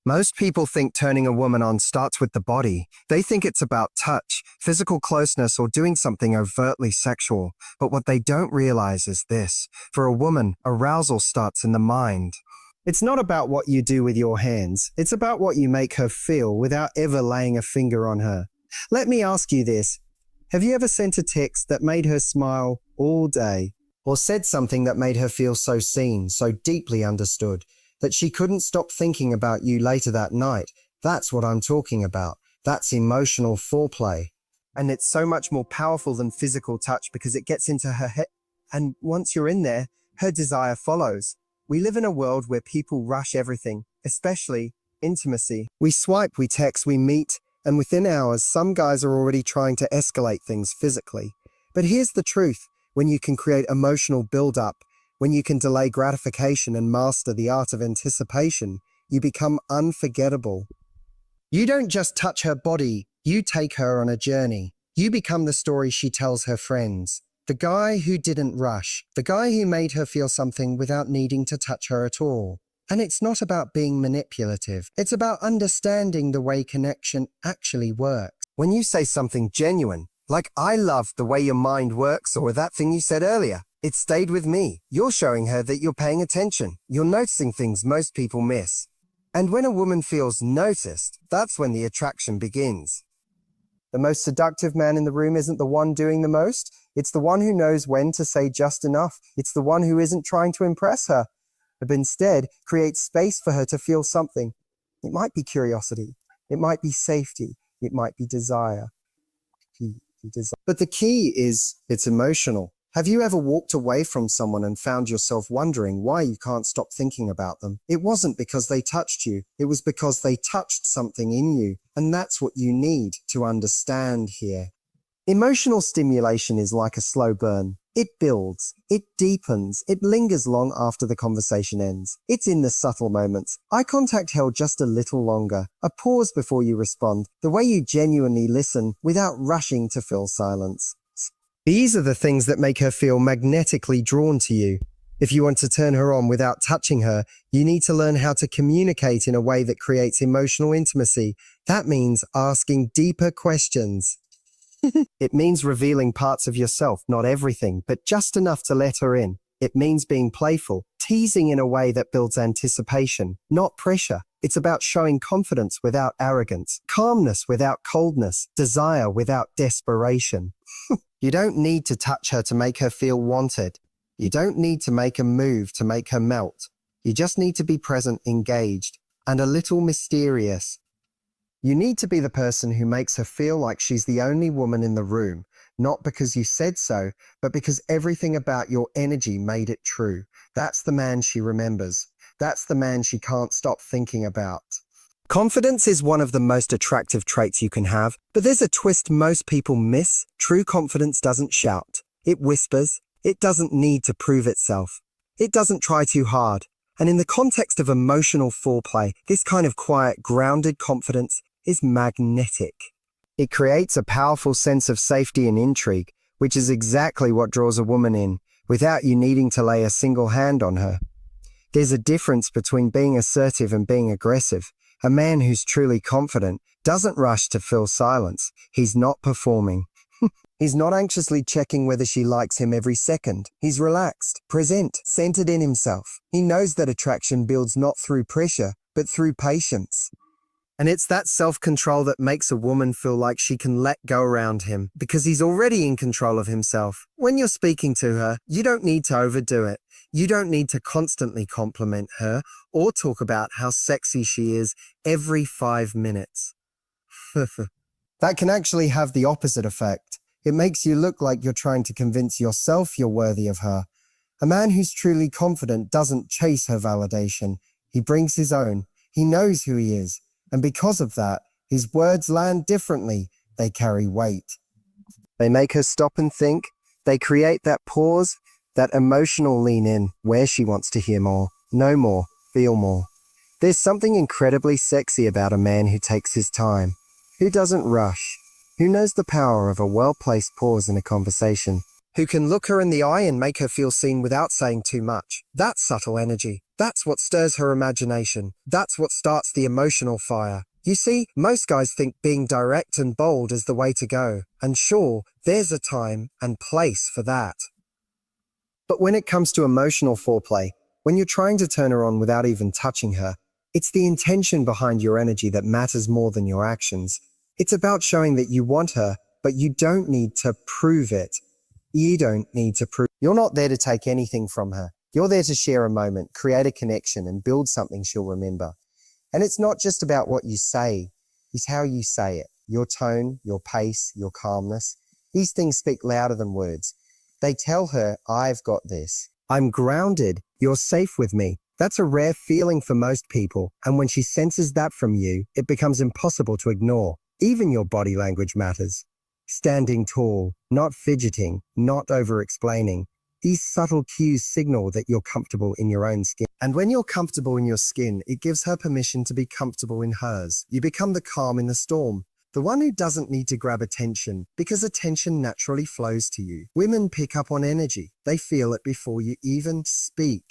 Most people think turning a woman on starts with the body. They think it's about touch, physical closeness, or doing something overtly sexual. But what they don't realize is this. For a woman, arousal starts in the mind. It's not about what you do with your hands. It's about what you make her feel without ever laying a finger on her. Let me ask you this. Have you ever sent a text that made her smile all day? Or said something that made her feel so seen, so deeply understood, that she couldn't stop thinking about you later that night? That's what I'm talking about. That's emotional foreplay. And it's so much more powerful than physical touch because it gets into her head. And once you're in there, her desire follows. We live in a world where people rush everything, especially intimacy. We swipe, we text, we meet, and within hours, some guys are already trying to escalate things physically. But here's the truth. When you can create emotional build-up, when you can delay gratification and master the art of anticipation, you become unforgettable. You don't just touch her body, you take her on a journey. You become the story she tells her friends. The guy who didn't rush, the guy who made her feel something without needing to touch her at all. And it's not about being manipulative. It's about understanding the way connection actually works. When you say something genuine, like I love the way your mind works, or that thing you said earlier, it stayed with me. You're showing her that you're paying attention. You're noticing things most people miss. And when a woman feels noticed, that's when the attraction begins. The most seductive man in the room isn't the one doing the most. It's the one who knows when to say just enough. It's the one who isn't trying to impress her, but instead creates space for her to feel something. It might be curiosity. It might be safety. It might be desire. But the key is it's emotional. Have you ever walked away from someone and found yourself wondering why you can't stop thinking about them? It wasn't because they touched you. It was because they touched something in you. And that's what you need to understand here. Emotional stimulation is like a slow burn. It builds, it deepens, it lingers long after the conversation ends. It's in the subtle moments. Eye contact held just a little longer, a pause before you respond, the way you genuinely listen without rushing to fill silence. These are the things that make her feel magnetically drawn to you. If you want to turn her on without touching her, you need to learn how to communicate in a way that creates emotional intimacy. That means asking deeper questions. It means revealing parts of yourself, not everything, but just enough to let her in. It means being playful, teasing in a way that builds anticipation, not pressure. It's about showing confidence without arrogance, calmness without coldness, desire without desperation. You don't need to touch her to make her feel wanted. You don't need to make a move to make her melt. You just need to be present, engaged, and a little mysterious. You need to be the person who makes her feel like she's the only woman in the room, not because you said so, but because everything about your energy made it true. That's the man she remembers. That's the man she can't stop thinking about. Confidence is one of the most attractive traits you can have, but there's a twist most people miss. True confidence doesn't shout. It whispers. It doesn't need to prove itself. It doesn't try too hard. And in the context of emotional foreplay, this kind of quiet, grounded confidence is magnetic. It creates a powerful sense of safety and intrigue, which is exactly what draws a woman in, without you needing to lay a single hand on her. There's a difference between being assertive and being aggressive. A man who's truly confident doesn't rush to fill silence. He's not performing. He's not anxiously checking whether she likes him every second. He's relaxed, present, centered in himself. He knows that attraction builds not through pressure, but through patience. And it's that self-control that makes a woman feel like she can let go around him because he's already in control of himself. When you're speaking to her, you don't need to overdo it. You don't need to constantly compliment her or talk about how sexy she is every 5 minutes. That can actually have the opposite effect. It makes you look like you're trying to convince yourself you're worthy of her. A man who's truly confident doesn't chase her validation. He brings his own. He knows who he is. And because of that, his words land differently. They carry weight. They make her stop and think. They create that pause, that emotional lean in where she wants to hear more, know more, feel more. There's something incredibly sexy about a man who takes his time, who doesn't rush, who knows the power of a well-placed pause in a conversation. who can look her in the eye and make her feel seen without saying too much. That's subtle energy. That's what stirs her imagination. That's what starts the emotional fire. You see, most guys think being direct and bold is the way to go. And sure, there's a time and place for that. But when it comes to emotional foreplay, when you're trying to turn her on without even touching her, it's the intention behind your energy that matters more than your actions. It's about showing that you want her, but you don't need to prove it. You don't need to prove. You're not there to take anything from her. You're there to share a moment, create a connection, and build something she'll remember. And it's not just about what you say, it's how you say it. Your tone, your pace, your calmness. These things speak louder than words. They tell her, I've got this. I'm grounded. You're safe with me. That's a rare feeling for most people. And when she senses that from you, it becomes impossible to ignore. Even your body language matters. Standing tall, not fidgeting, not over-explaining. These subtle cues signal that you're comfortable in your own skin. And when you're comfortable in your skin, it gives her permission to be comfortable in hers. You become the calm in the storm, the one who doesn't need to grab attention, because attention naturally flows to you. Women pick up on energy. They feel it before you even speak.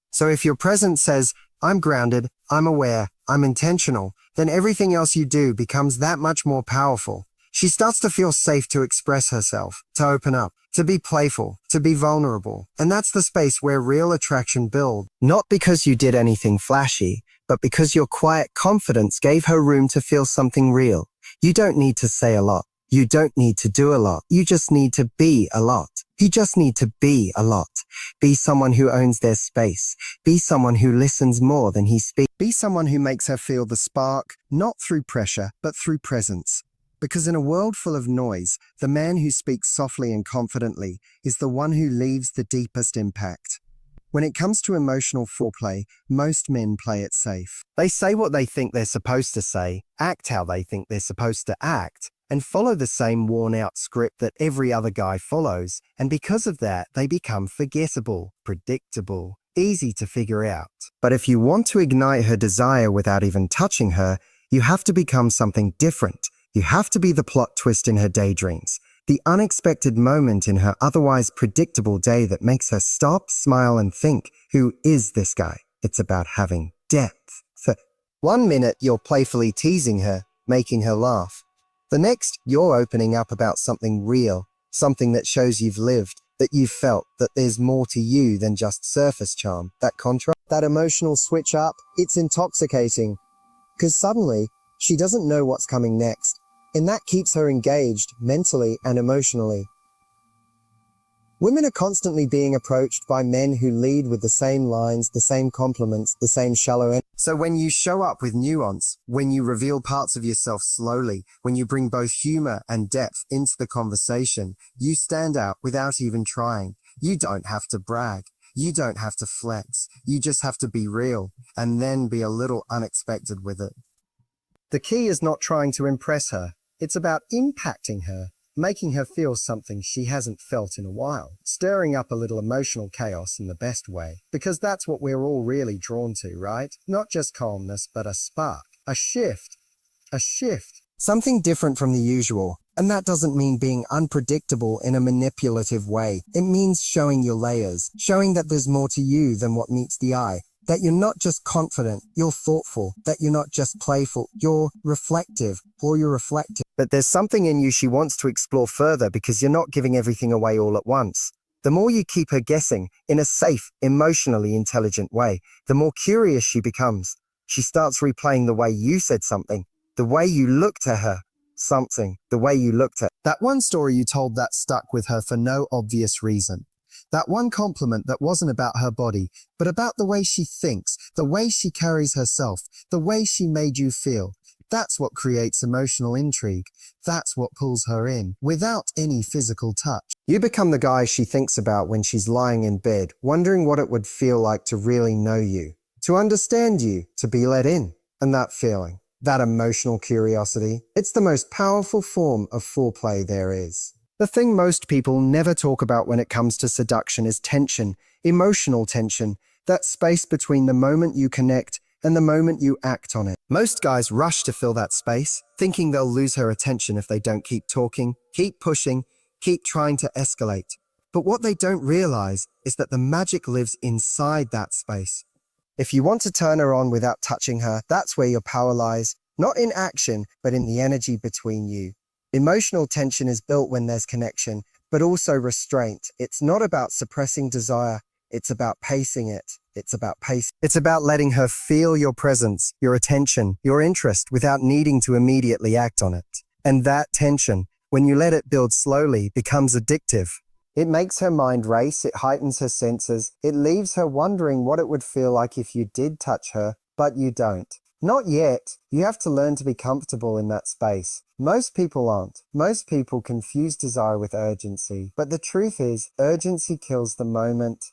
So if your presence says, I'm grounded, I'm aware, I'm intentional, then everything else you do becomes that much more powerful. She starts to feel safe to express herself, to open up, to be playful, to be vulnerable. And that's the space where real attraction builds. Not because you did anything flashy, but because your quiet confidence gave her room to feel something real. You don't need to say a lot. You don't need to do a lot. You just need to be a lot. You just need to be a lot. Be someone who owns their space. Be someone who listens more than he speaks. Be someone who makes her feel the spark, not through pressure, but through presence. Because in a world full of noise, the man who speaks softly and confidently is the one who leaves the deepest impact. When it comes to emotional foreplay, most men play it safe. They say what they think they're supposed to say, act how they think they're supposed to act, and follow the same worn-out script that every other guy follows, and because of that, they become forgettable, predictable, easy to figure out. But if you want to ignite her desire without even touching her, you have to become something different. You have to be the plot twist in her daydreams, the unexpected moment in her otherwise predictable day that makes her stop, smile, and think, who is this guy? It's about having depth. For 1 minute, you're playfully teasing her, making her laugh. The next, you're opening up about something real, something that shows you've lived, that you've felt, that there's more to you than just surface charm. That contrast, that emotional switch up, it's intoxicating. Because suddenly, she doesn't know what's coming next. And that keeps her engaged, mentally and emotionally. Women are constantly being approached by men who lead with the same lines, the same compliments, the same shallow end. So when you show up with nuance, when you reveal parts of yourself slowly, when you bring both humor and depth into the conversation, you stand out without even trying. You don't have to brag. You don't have to flex. You just have to be real, and then be a little unexpected with it. The key is not trying to impress her. It's about impacting her, making her feel something she hasn't felt in a while, stirring up a little emotional chaos in the best way, because that's what we're all really drawn to, right? Not just calmness, but a spark, a shift, something different from the usual. And that doesn't mean being unpredictable in a manipulative way. It means showing your layers, showing that there's more to you than what meets the eye. That you're not just confident, you're thoughtful. That you're not just playful, you're reflective, or you're reflective. But there's something in you she wants to explore further because you're not giving everything away all at once. The more you keep her guessing, in a safe, emotionally intelligent way, the more curious she becomes. She starts replaying the way you said something, the way you looked at her, the way you looked at. That one story you told that stuck with her for no obvious reason. That one compliment that wasn't about her body, but about the way she thinks, the way she carries herself, the way she made you feel. That's what creates emotional intrigue. That's what pulls her in, without any physical touch. You become the guy she thinks about when she's lying in bed, wondering what it would feel like to really know you, to understand you, to be let in. And that feeling, that emotional curiosity, it's the most powerful form of foreplay there is. The thing most people never talk about when it comes to seduction is tension, emotional tension, that space between the moment you connect and the moment you act on it. Most guys rush to fill that space, thinking they'll lose her attention if they don't keep talking, keep pushing, keep trying to escalate. But what they don't realize is that the magic lives inside that space. If you want to turn her on without touching her, that's where your power lies, not in action, but in the energy between you. Emotional tension is built when there's connection, but also restraint. It's not about suppressing desire. It's about pacing it. It's about letting her feel your presence, your attention, your interest without needing to immediately act on it. And that tension, when you let it build slowly, becomes addictive. It makes her mind race, it heightens her senses, it leaves her wondering what it would feel like if you did touch her, but you don't. Not yet. You have to learn to be comfortable in that space. Most people aren't. Most people confuse desire with urgency. But the truth is, urgency kills the moment.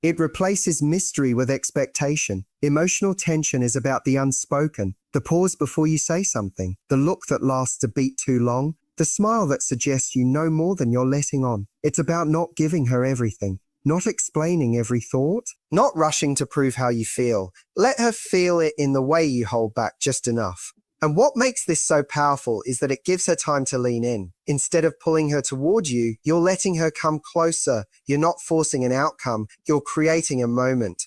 It replaces mystery with expectation. Emotional tension is about the unspoken, the pause before you say something, the look that lasts a beat too long, the smile that suggests you know more than you're letting on. It's about not giving her everything, not explaining every thought, not rushing to prove how you feel. Let her feel it in the way you hold back just enough. And what makes this so powerful is that it gives her time to lean in. Instead of pulling her toward you, you're letting her come closer. You're not forcing an outcome. You're creating a moment.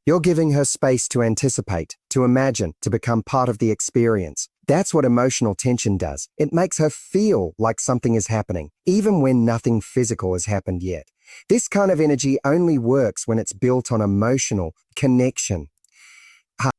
You're giving her space to anticipate, to imagine, to become part of the experience. That's what emotional tension does. It makes her feel like something is happening, even when nothing physical has happened yet. This kind of energy only works when it's built on emotional connection.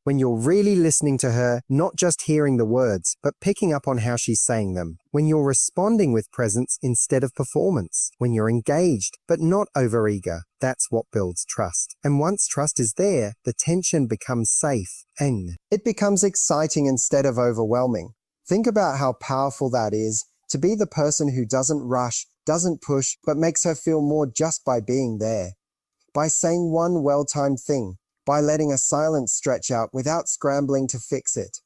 When you're really listening to her, not just hearing the words, but picking up on how she's saying them. When you're responding with presence instead of performance. When you're engaged, but not overeager. That's what builds trust. And once trust is there, the tension becomes safe and it becomes exciting instead of overwhelming. Think about how powerful that is, to be the person who doesn't rush, doesn't push, but makes her feel more just by being there. By saying one well-timed thing. By letting a silence stretch out without scrambling to fix it.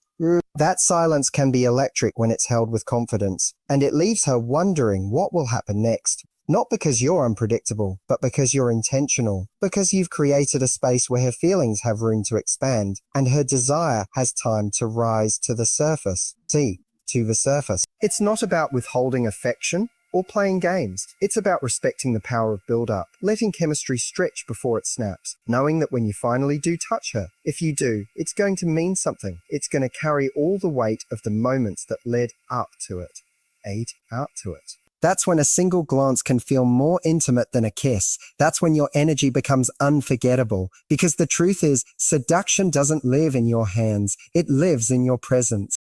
That silence can be electric when it's held with confidence, and it leaves her wondering what will happen next. Not because you're unpredictable, but because you're intentional, because you've created a space where her feelings have room to expand, and her desire has time to rise to the surface. To the surface. It's not about withholding affection or playing games. It's about respecting the power of build-up, letting chemistry stretch before it snaps, knowing that when you finally do touch her, if you do, it's going to mean something. It's going to carry all the weight of the moments that led up to it. That's when a single glance can feel more intimate than a kiss. That's when your energy becomes unforgettable. Because the truth is, seduction doesn't live in your hands. It lives in your presence.